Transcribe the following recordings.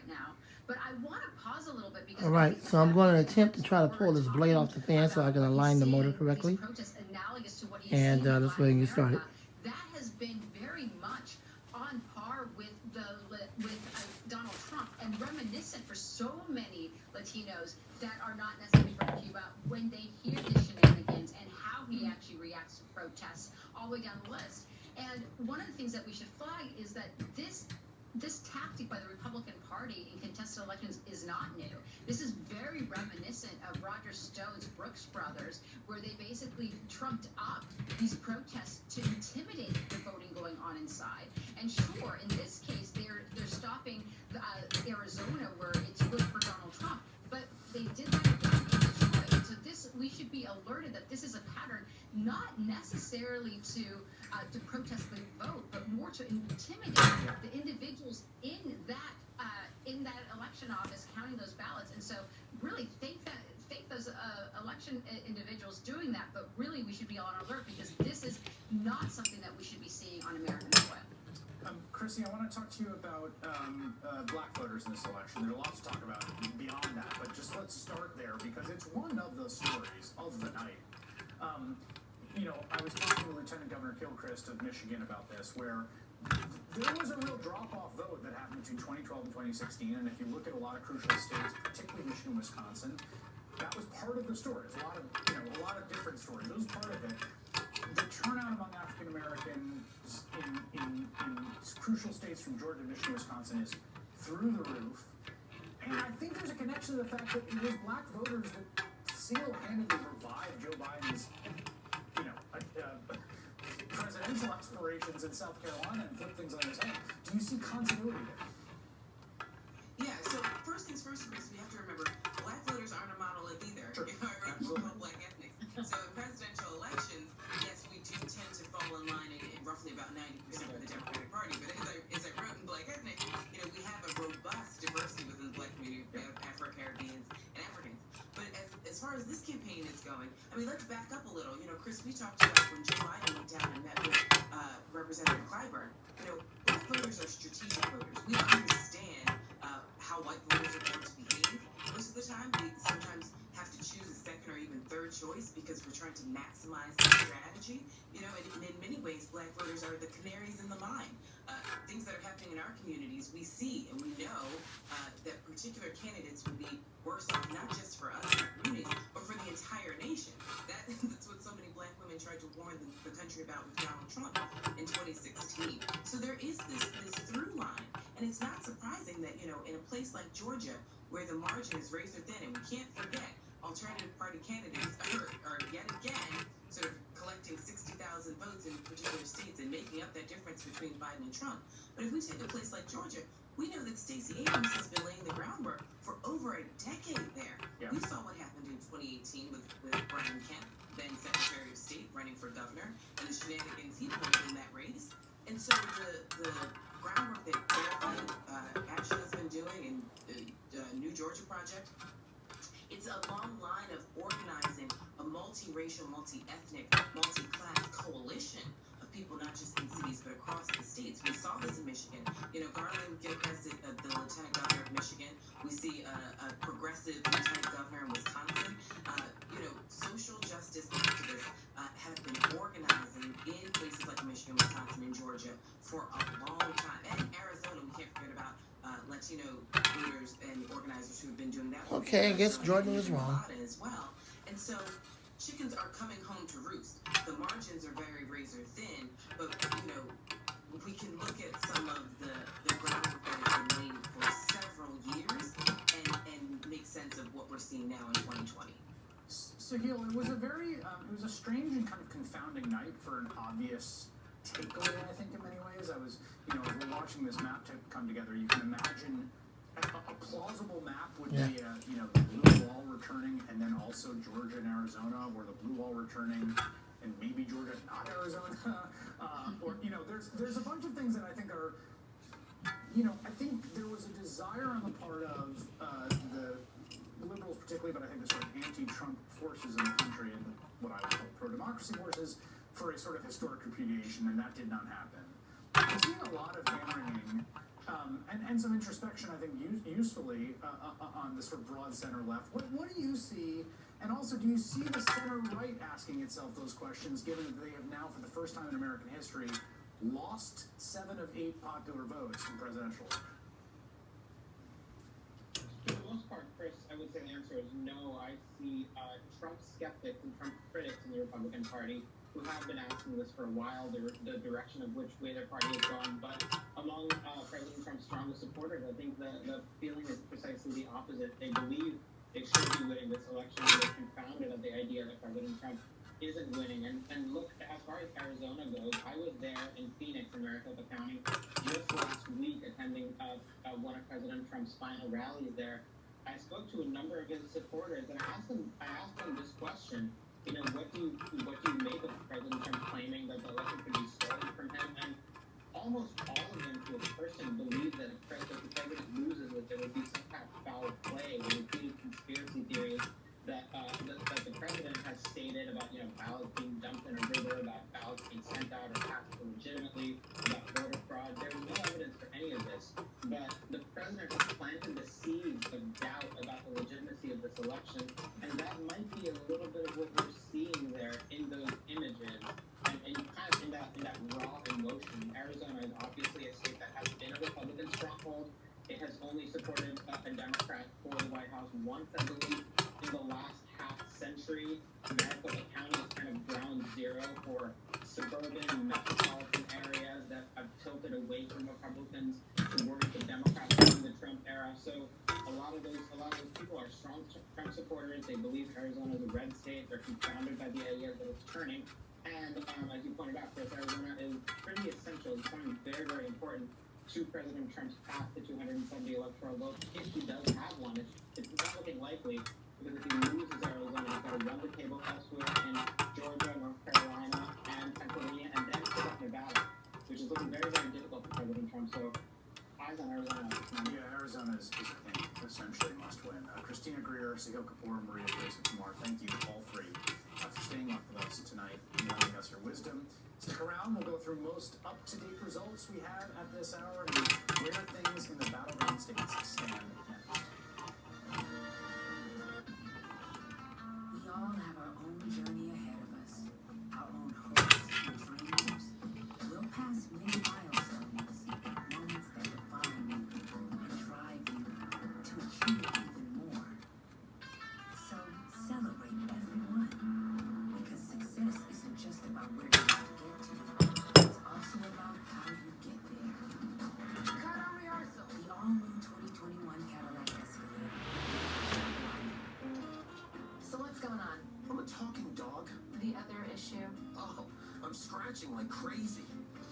right now. But I want to pause a little bit because All right, so I'm going to attempt to try to pull this blade off the fan so I can align the motor correctly. Protests analogous to what he's And seen in let's go ahead Latin and get started. America, that has been very much on par with Donald Trump and reminiscent for so many Latinos that are not necessarily from Cuba when they hear the shenanigans and how he actually reacts to protests all the way down the list. And one of the things that we should flag is that this tactic by the Republican Party in contested elections is not new. This is very reminiscent of Roger Stone's Brooks Brothers, where they basically trumped up these protests to intimidate the voting going on inside. And sure, in this case, they're stopping Arizona, where it's good for Donald Trump, but they did that again in Detroit. So we should be alerted that this is a pattern, not necessarily to protest the vote, but more to intimidate the individuals in that election office counting those ballots. And so really thank those election individuals doing that, but really we should be on alert because this is not something that we should be seeing on American soil. Chrissy, I want to talk to you about black voters in this election. There's a lot to talk about beyond that, but just let's start there because it's one of the stories of the night. I was talking to Lieutenant Governor Gilchrist of Michigan about this, where there was a real drop-off vote that happened between 2012 and 2016, and if you look at a lot of crucial states, particularly Michigan, Wisconsin, that was part of the story. It's a lot of different stories. It was part of it. The turnout among African Americans in crucial states from Georgia, Michigan, Wisconsin is through the roof, and I think there's a connection to the fact that it was black voters that single-handedly revived Joe Biden's presidential aspirations in South Carolina and flip things on his head. Do you see continuity there? Yeah, so first things first, Chris, we have to remember black voters aren't a monolith either. Sure. We're black ethnics. So in presidential elections, yes, we do tend to fall in line in roughly about 90% of the Democratic Party. But as I wrote in Black Ethnic, we have a robust diversity within the black community of Afro-Caribbeans and Africans. But as far as this campaign is going, let's back up a little. Chris, we talked about when Joe Biden went down and met with Representative Clyburn. Black voters are strategic voters. We understand how white voters are going to behave. Most of the time, we sometimes have to choose a second or even third choice because we're trying to maximize the strategy. And in many ways, black voters are the canaries in the mine. Things that are happening in our communities, we see and we know that particular candidates will be worse off, not just for us in our communities, but for the entire nation. That's what so many black women tried to warn the country about with Donald Trump in 2016. So there is this through line, and it's not surprising that, in a place like Georgia, where the margin is razor thin, and we can't forget, alternative party candidates are yet again sort of collecting 60,000 votes in particular states and making up that difference between Biden and Trump. But if we take a place like Georgia, we know that Stacey Abrams has been laying the groundwork for over a decade there. Yeah. We saw what happened in 2018 with Brian Kemp, then Secretary of State, running for governor, and the shenanigans he pulled in that race. And so the groundwork that Action has been doing in the New Georgia Project, it's a long line of organizing a multiracial, multi-ethnic, multi-class coalition of people, not just in cities, but across the states. We saw this in Michigan. Garland Gilchrist, the Lieutenant Governor of Michigan. We see a progressive Lieutenant Governor in Wisconsin. Social justice activists have been organizing in places like Michigan, Wisconsin, and Georgia for a long time. And Arizona, we can't forget about Latino leaders and organizers who have been doing that. Okay, I guess Jordan was wrong. As well. And so chickens are coming home to roost. The margins are very razor thin, but we can look at some of the groundwork that has been laid for several years and make sense of what we're seeing now in 2020. Sahil, it was a strange and kind of confounding night for an obvious takeaway, I think, in many ways. As we're watching this map come together, you can imagine a plausible map would be, the blue wall returning, and then also Georgia and Arizona, where the blue wall returning, and maybe Georgia, not Arizona. There's a bunch of things that I think are, I think there was a desire on the part of the liberals particularly, but I think the sort of anti-Trump forces in the country and what I would call pro-democracy forces for a sort of historic repudiation, and that did not happen. I'm seeing a lot of hand-wringing And some introspection, I think, usefully on the sort of broad center left. What do you see? And also, do you see the center right asking itself those questions, given that they have now, for the first time in American history, lost 7 of 8 popular votes in presidential election? For the most part, Chris, I would say the answer is no. I see Trump skeptics and Trump critics in the Republican Party who have been asking this for a while, the direction of which way their party has gone. But among President Trump's strongest supporters, I think the feeling is precisely the opposite. They believe they should be winning this election. They're confounded at the idea that President Trump isn't winning. And look, as far as Arizona goes, I was there in Phoenix, in Maricopa County, just last week attending one of President Trump's final rallies there. I spoke to a number of his supporters, and I asked them this question. You know, what do you make of President Trump claiming that the election could be stolen from him? And almost all of them, to a person, believe that if the president loses, that there would be some kind of foul play, or repeated conspiracy theories that the president has stated about, you know, ballots being dumped in a river, about ballots being sent out or passed illegitimately, about voter fraud. There's no evidence for any of this, but the president has planted the seeds of doubt about the legitimacy of this election, and that might be a little bit of what we're seeing there in those images, and kind of in that raw emotion. Arizona is obviously a state that has been a Republican stronghold. It has only supported a Democrat for the White House once, I believe, in the last half century. Maricopa County is kind of ground zero for suburban metropolitan areas that have tilted away from Republicans towards the Democrats in the Trump era. So a lot of those people are strong Trump supporters. They believe Arizona is a red state. They're confounded by the idea that it's turning. And as you pointed out, Chris, Arizona is pretty essential. It's becoming very, very important to President Trump's path to 270 electoral votes. If he does have one, it's not looking likely, because if he loses Arizona, he's got to run the table elsewhere in Georgia, North Carolina, and Pennsylvania, and then pick up Nevada, which is looking very, very difficult for President Trump. So eyes on Arizona. Yeah, Arizona is I think, essentially a must win. Christina Greer, Sahil Kapoor, Maria Grace Kumar, thank you all three for staying up with us tonight and lending us your wisdom. Stick around, we'll go through most up-to-date results we have at this hour and where things in the battleground states stand next. We all have our own journey ahead of us, our own hopes and dreams. We'll pass many milestones, moments that define you and drive you to achieve even more. So celebrate everyone, because success isn't just about where you have to get to, it's also about how you get there. Cut on rehearsal. The all-new 2021 Cadillac Escalade. So what's going on? I'm a talking dog. The other issue? Oh, I'm scratching like crazy.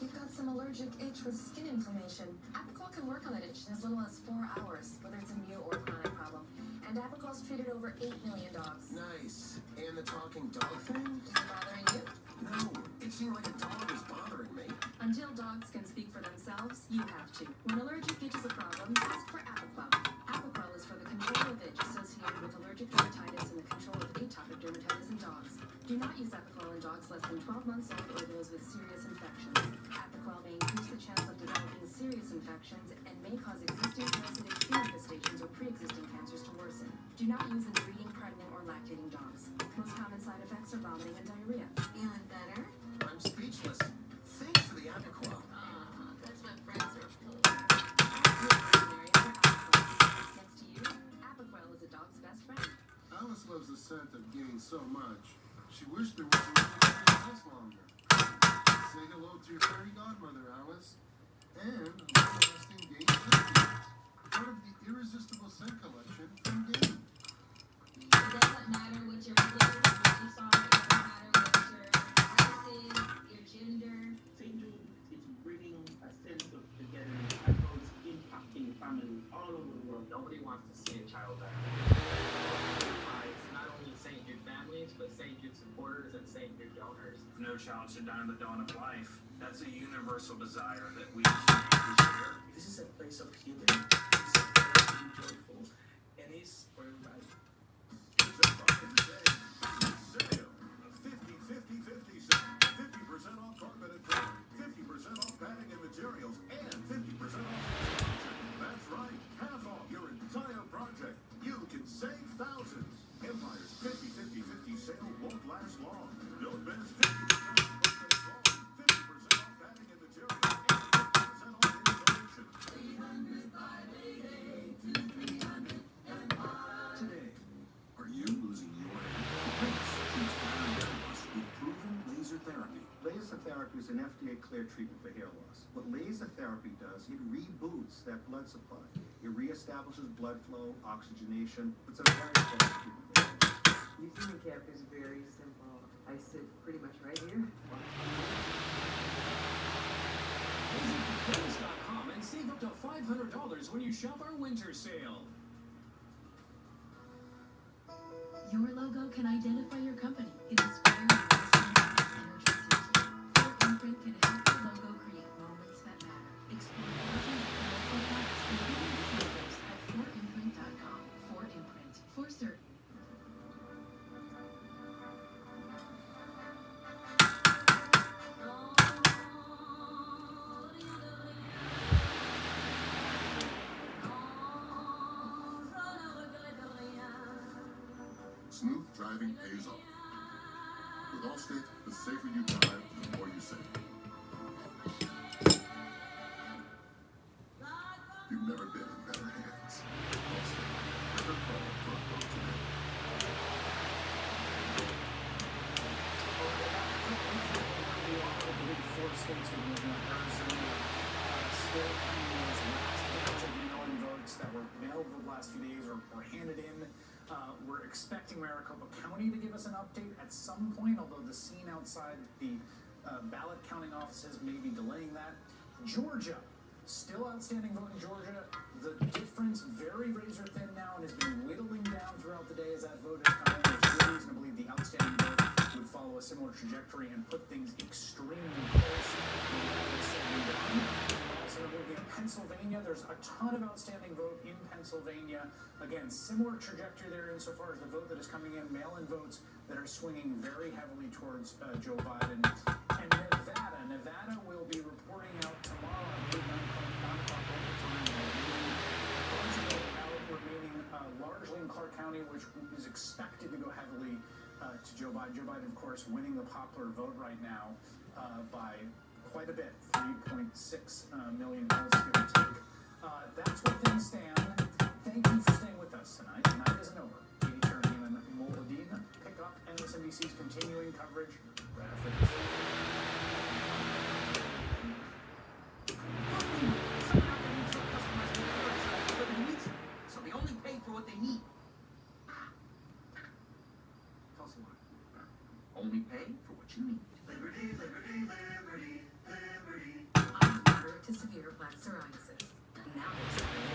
You've got some allergic itch with skin inflammation. Apoquel can work on that itch in as little as 4 hours, whether it's a new or chronic problem. And Apoquel's treated over 8 million dogs. Nice. And the talking dog thing? Is it bothering you? No, itching like a dog is bothering me. Until dogs can speak for themselves, you have to. When allergic itch is a problem, ask for Apoquel. Apoquel is for the control of itch associated with allergic dermatitis and the control of atopic dermatitis in dogs. Do not use Apoquel in dogs less than 12 months old or those with serious infections. Apoquel may increase the chance of developing serious infections and may cause existing parasitic skin infestations or pre-existing cancers to worsen. Do not use in breeding, pregnant, or lactating dogs. Most common side effects are vomiting and diarrhea. Feeling better? I'm speechless. Thanks for the Apoquel. That's what friends are for. Next to you, Apoquel is a dog's best friend. Alice loves the scent of getting so much. She wished there was a way to make it last longer. Say hello to your fairy godmother, Alice. And long-lasting Gain Perfumes. Part of the irresistible scent collection from Gain. It doesn't matter what your religion, what you saw, it doesn't matter what your race is, your gender. St. Jude is bringing a sense of togetherness as well as impacting families all over the world. Nobody wants to see a child die. It's not only St. Jude families, but St. Jude supporters and St. Jude donors. No child should die in the dawn of life. That's a universal desire that we share. This is a place of healing. It's a place to be joyful. And it's for everybody. It's a fucking day. Sale. A 50-50-50 sale. 50% off carpet and carpet, 50% off padding and materials, and 50% off clear treatment for hair loss. What laser therapy does, it reboots that blood supply. It reestablishes blood flow, oxygenation. It's a very effective treatment for hair loss. Using the cap is very simple. I sit pretty much right here. Visit Clothes.com and save up to $500 when you shop our winter sale. Your logo can identify your company. It inspires energy. Fort Imprint can help your logo create moments that matter. Explore thousands of local products and hidden logos at fortimprint.com. Fort Imprint. For certain. Smooth driving pays off. With Allstate, the safer you drive, the more you save. You've never been in better hands. Allstate, never call for a quote today. The big four states we live in, Arizona, still coming in those last batch of mail-in votes that were mailed the last few days or were handed in. We're expecting Maricopa County to give us an update at some point, although the scene outside the ballot counting offices may be delaying that. Georgia, still outstanding vote in Georgia. The difference very razor thin now and has been whittling down throughout the day as that vote has come in. There's good reason to believe the outstanding vote would follow a similar trajectory and put things extremely close. Also, moving in Pennsylvania, there's a ton of outstanding vote in Pennsylvania. Again, similar trajectory there insofar as the vote that is coming in, mail-in votes that are swinging very heavily towards Joe Biden. And Nevada will be reporting out tomorrow, I believe 9 o'clock local time. Bunch of vote out remaining largely in Clark County, which is expected to go heavily to Joe Biden. Joe Biden, of course, winning the popular vote right now by quite a bit, 3.6 million votes, give or take. That's where things stand. Thank you for staying with us tonight. Tonight isn't over. Katie Turnham and Moladine pick up MSNBC's continuing coverage right after this. So they only pay for what they need. Tell us more. Only pay for what you need. Liberty, liberty, liberty, liberty. I'm moderate to severe plaque psoriasis. Now there's something.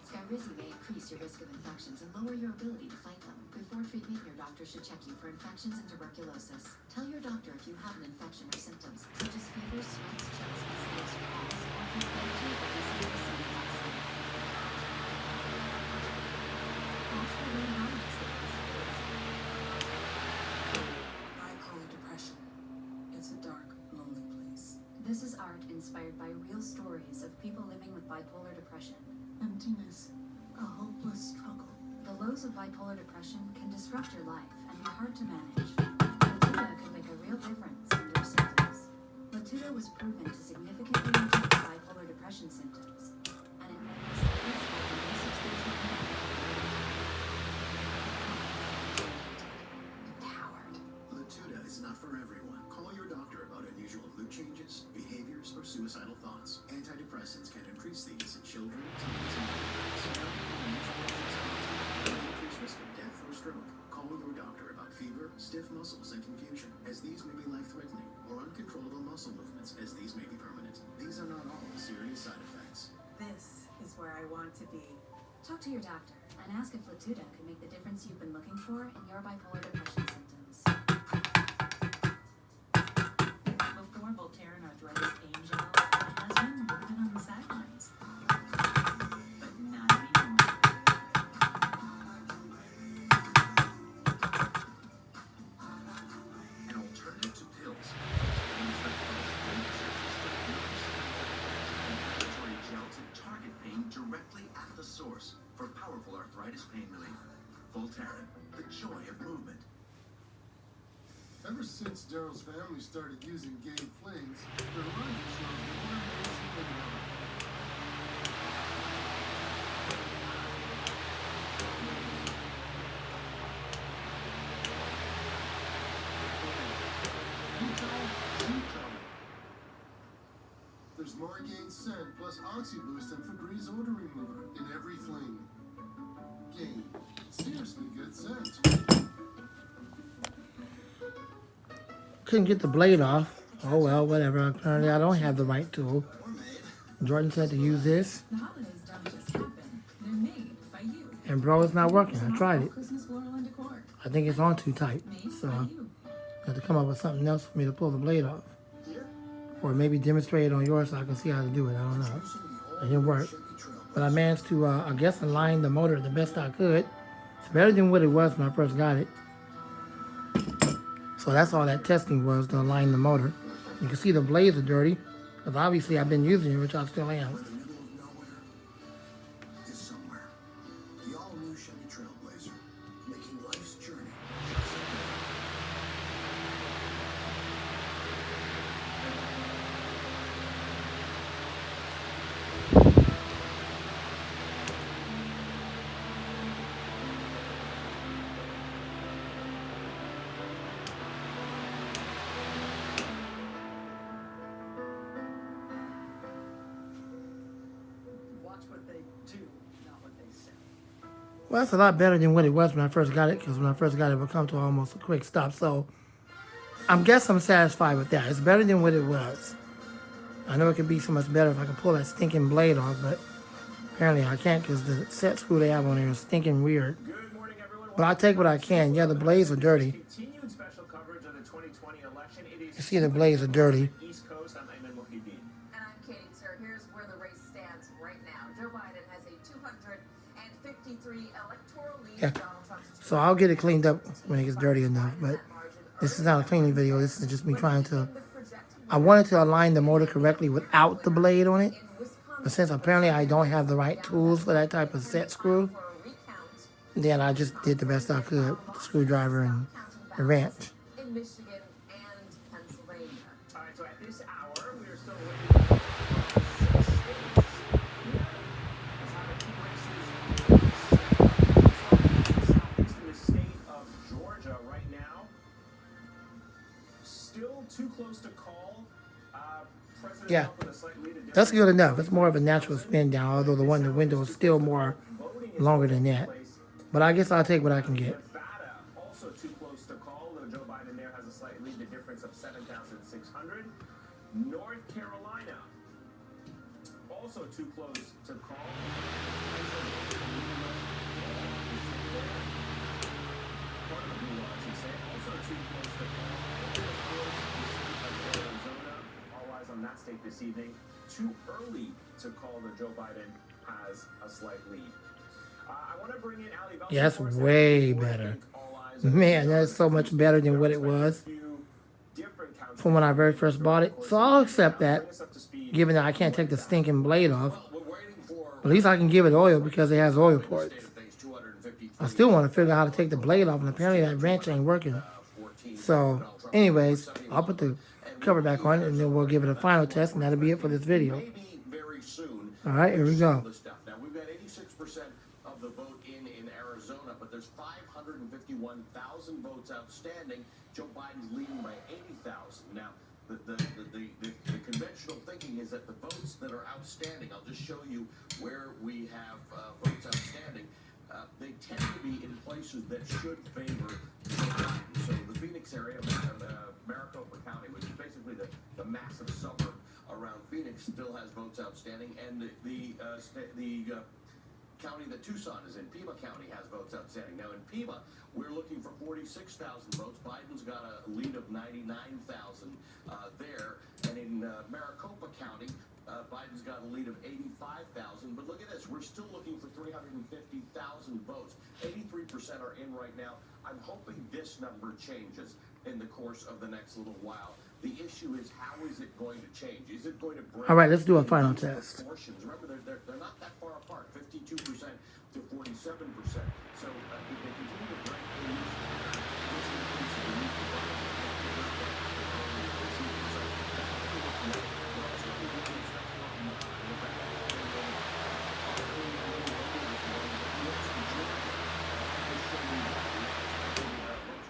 Skyrizi may increase your risk of infections and lower your ability to fight them. Before treatment, your doctor should check you for infections and tuberculosis. Tell your doctor if you have an infection or symptoms, such as fever, sweats, chills, mosquitoes, or coughs, or if you've been to or received a symptom vaccine. Ask for your knowledge statements. Bipolar depression. It's a dark, lonely place. This is art inspired by real stories of people living with bipolar depression. Emptiness. A hopeless struggle. The lows of bipolar depression can disrupt your life and be hard to manage. Latuda can make a real difference in your symptoms. Latuda was proven to significantly reduce bipolar depression symptoms, and in many studies found no substantial impact on empowered. Latuda is not for everyone. Call your doctor about unusual mood changes, behaviors, or suicidal thoughts. Antidepressants can increase these in children, teens, and increased risk of death or stroke. Call your doctor about fever, stiff muscles, and confusion, as these may be life-threatening, or uncontrollable muscle movements, as these may be permanent. These are not all serious side effects. This is where I want to be. Talk to your doctor and ask if Latuda can make the difference you've been looking for in your bipolar depression symptoms. Before Voltaren Arthritis Pain Gel, my husband would have been on the sidelines. But not anymore. An alternative to pills. Pills that cause inflammatory gel to target pain directly at the source for powerful arthritis pain relief. Voltaren, the joy of movement. Ever since Daryl's family started using gay flings, their lives are more amazing than ever. There's more gain scent plus OxyBoost and Febreze odor remover in every fling. Gain. Seriously good scent. Couldn't get the blade off. Oh well, whatever. Apparently I don't have the right tool. Jordan said to use this. The holidays don't just happen. They're made by you. And bro, it's not working. I tried it. Christmas floral and decor. I think it's on too tight. So I have to come up with something else for me to pull the blade off. Or maybe demonstrate it on yours so I can see how to do it. I don't know. It didn't work. But I managed to, I guess, align the motor the best I could. It's better than what it was when I first got it. So that's all that testing was, to align the motor. You can see the blades are dirty, because obviously I've been using it, which I still am. The middle of nowhere is somewhere. The all-new Chevy Trailblazer, making life's journey. Watch what they do, not what they say. Well, that's a lot better than what it was when I first got it, because when I first got it, it would come to almost a quick stop. So I guess I'm satisfied with that. It's better than what it was. I know it could be so much better if I could pull that stinking blade off, but apparently I can't because the set screw they have on there is stinking weird. Good morning, everyone. But I'll take what I can. Yeah, the blades are dirty. Continued special coverage of the 2020 election. It is You see the blades are dirty. East Coast. I'm Ayman Mohideen. And I'm Katie, sir. Here's where the race stands right now. Joe Biden has a 253 electoral lead. Yeah. Donald Trump's So I'll get it cleaned up when it gets dirty enough, but this is not a cleaning video. This is just me trying to... I wanted to align the motor correctly without the blade on it, but since apparently I don't have the right tools for that type of set screw, then I just did the best I could with the screwdriver and the wrench. in Michigan and Pennsylvania. All right, so at this hour, we are still waiting for 6 states. As how the key races southeast in the state of Georgia right now. Still too close to call. President Yeah, Trump with a slight lead in that's good enough. It's more of a natural spin down, although the one in the window is still more longer than that. But I guess I'll take what I can get. Nevada, also too close to call, though Joe Biden there has a slight lead, the difference of 7,600. North Carolina, also too close to call. Part of the blue law, I should say, also too close to call. And of course, the state of Arizona, all eyes on that state this evening. Too early to call that Joe Biden has a slight lead. I want to bring in Ali Velshi Yeah, that's for a way second. better. Man, that's so much better than what it was from when I very first bought it. So I'll accept that, given that I can't take the stinking blade off. At least I can give it oil because it has oil ports. I still want to figure out how to take the blade off, and apparently that wrench ain't working. So, anyways, I'll put the cover back on, and then we'll give it a final test, and that'll be it for this video. All right, here we go. Now, we've got 86% of the vote in Arizona, but there's 551,000 votes outstanding. Joe Biden's leading by 80,000. Now, the conventional thinking is that the votes that are outstanding, I'll just show you where we have votes outstanding. They tend to be in places that should favor Joe Biden. So the Phoenix area, Maricopa County, which is basically the massive suburb around Phoenix, still has votes outstanding, and the county that Tucson is in, Pima County, has votes outstanding. Now in Pima, we're looking for 46,000 votes. Biden's got a lead of 99,000 there, and in Maricopa County, Biden's got a lead of 85,000. But look at this, we're still looking for 350,000 votes. 83% are in right now. I'm hoping this number changes in the course of the next little while. The issue is, how is it going to change? Is it going to break? All right, let's do a final test. Proportions? Remember, they're not that far apart, 52% to 47%. So if they continue to break these, this increases the need for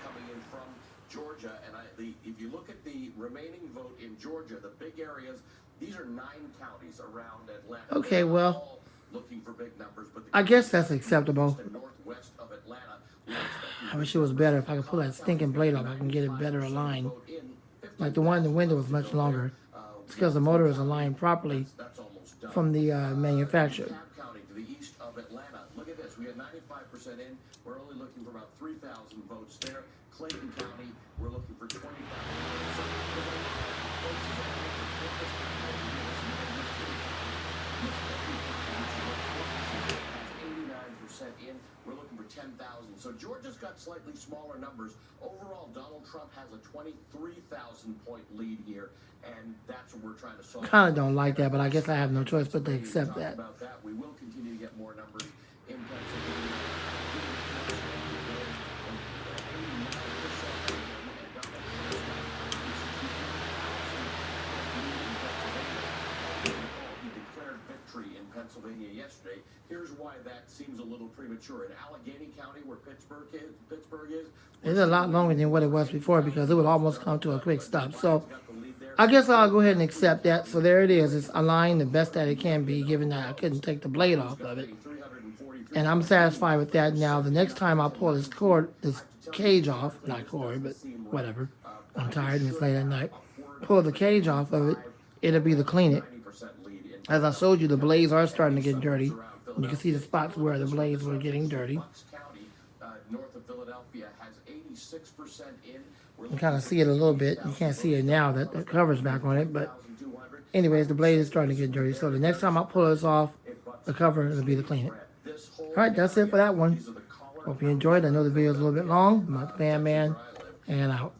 coming in from Georgia, and if you look at the remaining vote in Georgia, the big areas, These are 9 counties around Atlanta. Okay, well, All looking for big numbers, but I guess that's acceptable. the northwest of Atlanta, we're expecting I wish it was better. If I could pull that stinking blade off, I can get it better aligned. Like the one in the window was much longer. It's because the motor is aligned properly that's almost done. from the manufacturer. Cobb County to the east of Atlanta. Look at this. We had 95% in. We're only looking for about 3,000 votes there. Clayton County, we're looking for 20,000 votes. In. We're looking for 10,000. So Georgia's got slightly smaller numbers. Overall, Donald Trump has a 23,000 point lead here, and that's what we're trying to solve. Kind of don't like that, but I guess I have no choice but to accept that. About that, we will continue to get more numbers in Pennsylvania. He declared victory in Pennsylvania yesterday. Here's why that seems a little premature. In Allegheny County, where Pittsburgh is, It's a lot longer than what it was before because it would almost come to a quick stop. So I guess I'll go ahead and accept that. So there it is. It's aligned the best that it can be, given that I couldn't take the blade off of it. And I'm satisfied with that. Now, the next time I pull this cage off, not cord, but whatever. I'm tired and it's late at night. Pull the cage off of it, it'll be to clean it. As I showed you, the blades are starting to get dirty. You can see the spots where the blades were getting dirty. North of Philadelphia has 86% in. You can kind of see it a little bit. You can't see it now that the cover's back on it, but anyways, the blade is starting to get dirty. So the next time I pull this off, the cover will be to clean it. All right, that's it for that one. Hope you enjoyed. I know the video is a little bit long. I'm not the Man, and out.